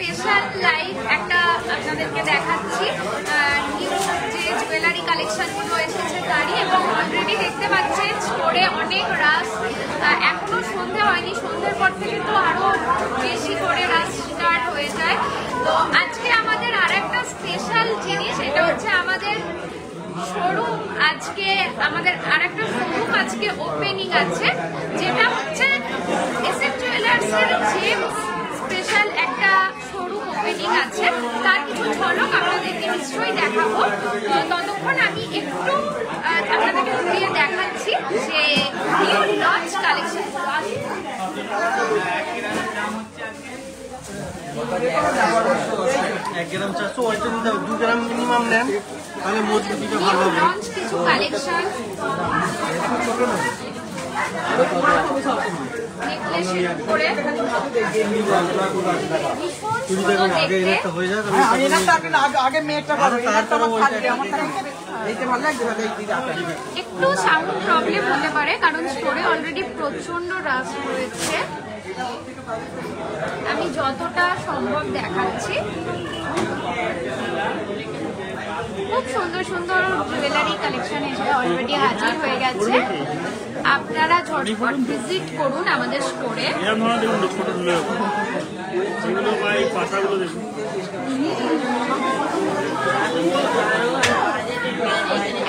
Special live একটা আপনাদেরকে দেখাচ্ছি নিউ যে জুয়েলারি কালেকশনগুলো এসেছে তারই, এবং অলরেডি দেখতে পাচ্ছেন স্টোরে অনেক রাশ, এখনো সন্ধে হয়নি, সন্ধ্যের পর থেকে তো আরো বেশি করে রাশ স্টার্ট হয়ে যায়। তো আজকে আমাদের আর একটা স্পেশাল জিনিস, এটা হচ্ছে আমাদের শোরুম। আজকে আমাদের আর একটা শোরুম আজকে ওপেনিং আছে, যেটা হচ্ছে এসএম জুয়েলার্সের জেমস স্পেশাল একটা শোরুম ওপেনিং আছে। তার কিছু ঝলক আপনাদেরকে নিশ্চয়ই দেখাবো। ততক্ষণ আমি একটু আপনাদেরকে ঘুরিয়ে দেখাচ্ছি যে নিউ লঞ্চ কালেকশন। 1 গ্রাম 400 ওইটা নিতে হবে, 2 গ্রাম মিনিমাম নেন তাহলে মজবুতিটা ভালো হবে। লঞ্চ কিছু কালেকশন নেকলেসের উপরে একটু সাউন্ড প্রবলেম হতে পারে, কারণ স্টোরে অলরেডি প্রচন্ড রাশ রয়েছে। আমি যতটা সম্ভব দেখাচ্ছি। খুব সুন্দর সুন্দর জুয়েলারি কালেকশন এসে অলরেডি হাজির হয়ে গেছে। আপনারা ঝটপট ভিজিট করুন আমাদের স্টোরে।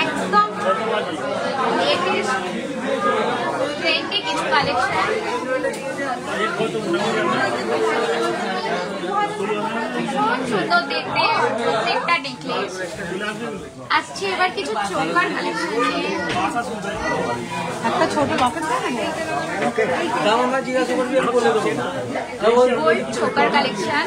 একদম লেটেস্ট ট্রেন্ডে কিছু কালেকশন, ভীষণ সুন্দর দেখতে প্রত্যেকটা নেকলেস। আসছে এবার কিছু চোকার কালেকশন নিয়ে। একটা ছোট লকেট গোল্ড চোকার কালেকশন,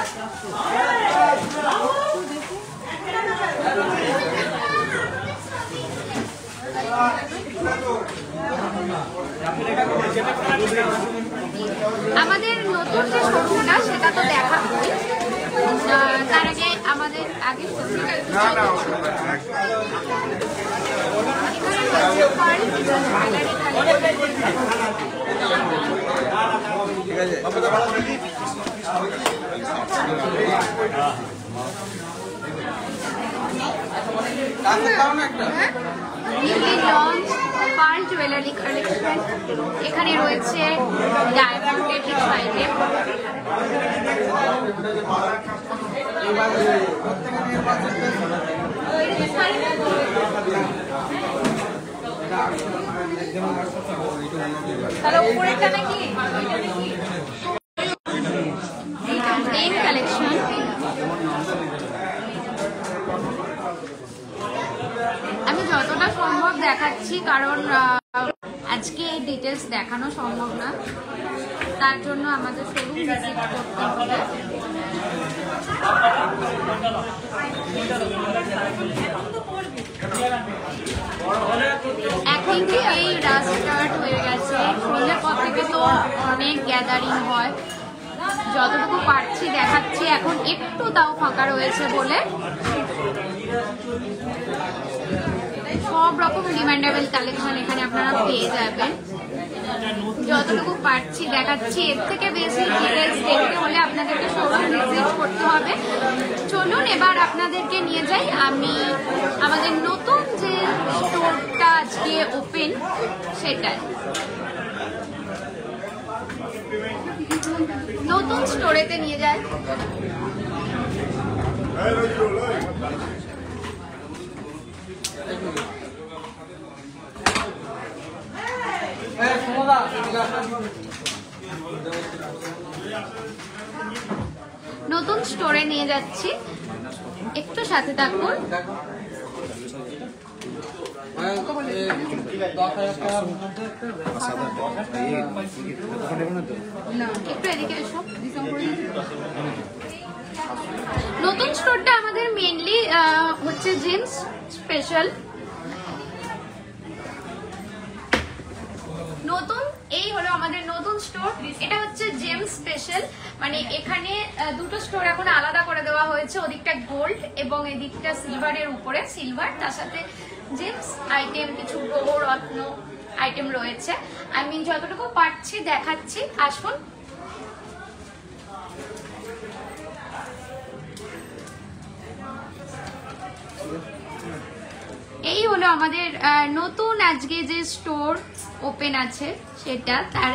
আমাদের নতুন যে শোরুমটা সেটা তো দেখাবই, তার আগে আমাদের আগে লঞ্চ পার্ল জুয়েলারি কালেকশন। এখানে রয়েছে ডায়মন্ডের কিছু আইটেম, তাহলে উপরেটা নাকি পেন কালেকশন। আমি যতটা সম্ভব দেখাচ্ছি, কারণ আজকে এই ডিটেলস দেখানো সম্ভব না, তার জন্য আমাদের শোরুম ভিজিট করতে হবে। এখন থেকেই রাশ স্টার্ট হয়ে গেছে, সন্ধ্যের পর থেকে তো অনেক গ্যাদারিং হয়। যতটুকু পারছি দেখাচ্ছি, এখন একটু তাও ফাঁকা রয়েছে বলে। সব রকম ডিমান্ডেবল কালেকশন এখানে আপনারা পেয়ে যাবেন। যতটুকু পারছি দেখাচ্ছি, এর থেকে বেশি ডিটেলস দেখতে হলে আপনাদেরকে শোরুম ভিজিট করতে হবে। চলুন এবার আপনাদেরকে নিয়ে যাই আমি আমাদের নতুন যে স্টোরটা আজকে ওপেন সেটাই। নতুন স্টোরেতে নিয়ে যাই। নতুন স্টোরে নিয়ে যাচ্ছি, একটু সাথে থাকুন। একটু এদিকে এসো। নতুন স্টোরটা আমাদের মেইনলি হচ্ছে জেমস স্পেশাল। নতুন এই হলো আমাদের নতুন স্টোর, এটা হচ্ছে জেমস স্পেশাল। মানে এখানে দুটো স্টোর এখন আলাদা করে দেওয়া হয়েছে, ওদিকটা গোল্ড এবং এদিকটা সিলভারের উপরে সিলভার, তার সাথে জেমস আইটেম কিছু গ্রহ রত্ন আইটেম রয়েছে। আমি যতটুকু পারছি দেখাচ্ছি, আসুন। এই হলো আমাদের নতুন আজকে যে স্টোর ওপেন আছে সেটা, তার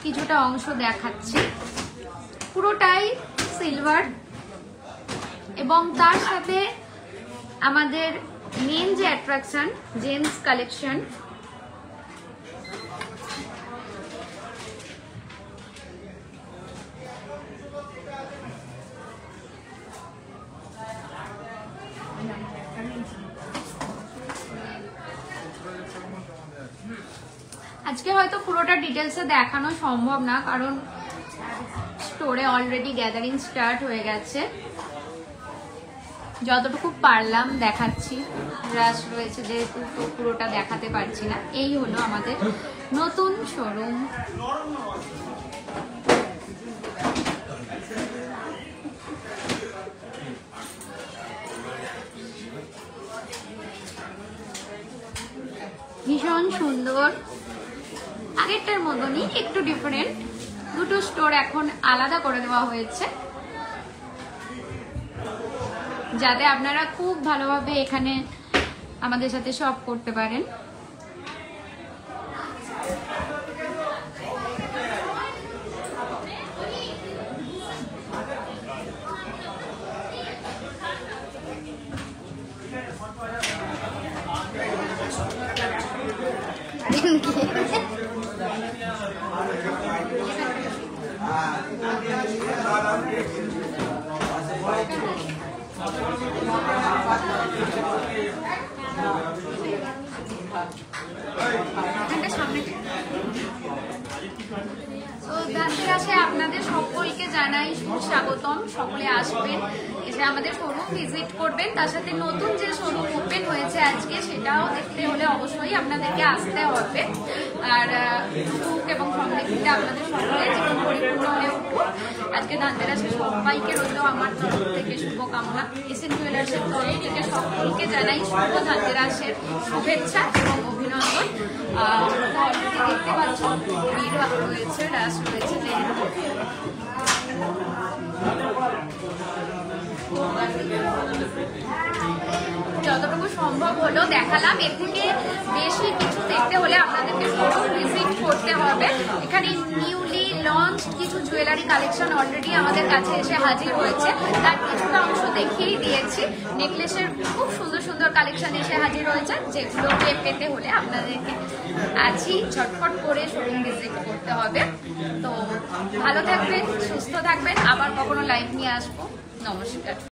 কিছুটা অংশ দেখাচ্ছি। পুরোটাই সিলভার এবং তার সাথে আমাদের মেন যে অ্যাট্রাকশন জেন্টস কালেকশন। আজকে হয়তো পুরোটা ডিটেলসে দেখানো সম্ভব না, কারণ স্টোরে অলরেডি গ্যাদারিং স্টার্ট হয়ে গেছে। যতটুকু পারলাম দেখাচ্ছি, রাশ রয়েছে যেহেতু তো পুরোটা দেখাতে পারছি না। এই হলো আমাদের নতুন শোরুম। ভীষণ সুন্দর, আগেরটার মতনই একটু ডিফারেন্ট। দুটো স্টোর এখন আলাদা করে দেওয়া হয়েছে যাতে আপনারা খুব ভালোভাবে এখানে আমাদের সাথে শপ করতে পারেন। আপনাদের সকলকে জানাই সুস্বাগতম। সকলে আসবেন, এসে আমাদের শোরুম ভিজিট করবেন। তার সাথে নতুন যে শোরুম ওপেন হয়েছে আজকে সেটাও দেখতে হলে অবশ্যই আপনাদেরকে আসতে হবে। আর সুখ এবং সমৃদ্ধিটা আপনাদের সকলের জীবন পরিপূর্ণ হয়ে উঠুক। আজকে ধানতেরাসে সবাইকে রইল আমার তরফ থেকে শুভকামনা। এসএন জুয়েলার্সের তরফ থেকে সকলকে জানাই শুভ ধানতেরাসের শুভেচ্ছা এবং অভিনন্দন। দেখতে পাচ্ছ ভিড় রয়েছে, রাশ রয়েছে, যতটুকু সম্ভব হলো দেখালাম। এর থেকে বেশি কিছু দেখতে হলে আপনাদেরকে শোরুম ভিজিট করতে হবে। এখানে নিউলি লঞ্চ কিছু জুয়েলারি কালেকশন অলরেডি আমাদের কাছে এসে হাজির হয়েছে, তার কিছুটা অংশ দেখিয়েই দিয়েছি। নেকলেসের খুব সুন্দর সুন্দর কালেকশন এসে হাজির হয়েছে, যেগুলোকে পেতে হলে আপনাদেরকে আজই ঝটফট করে শোরুম ভিজিট করতে হবে। তো ভালো থাকবেন, সুস্থ থাকবেন, আবার কখনো লাইভ নিয়ে আসবো। নমস্কার।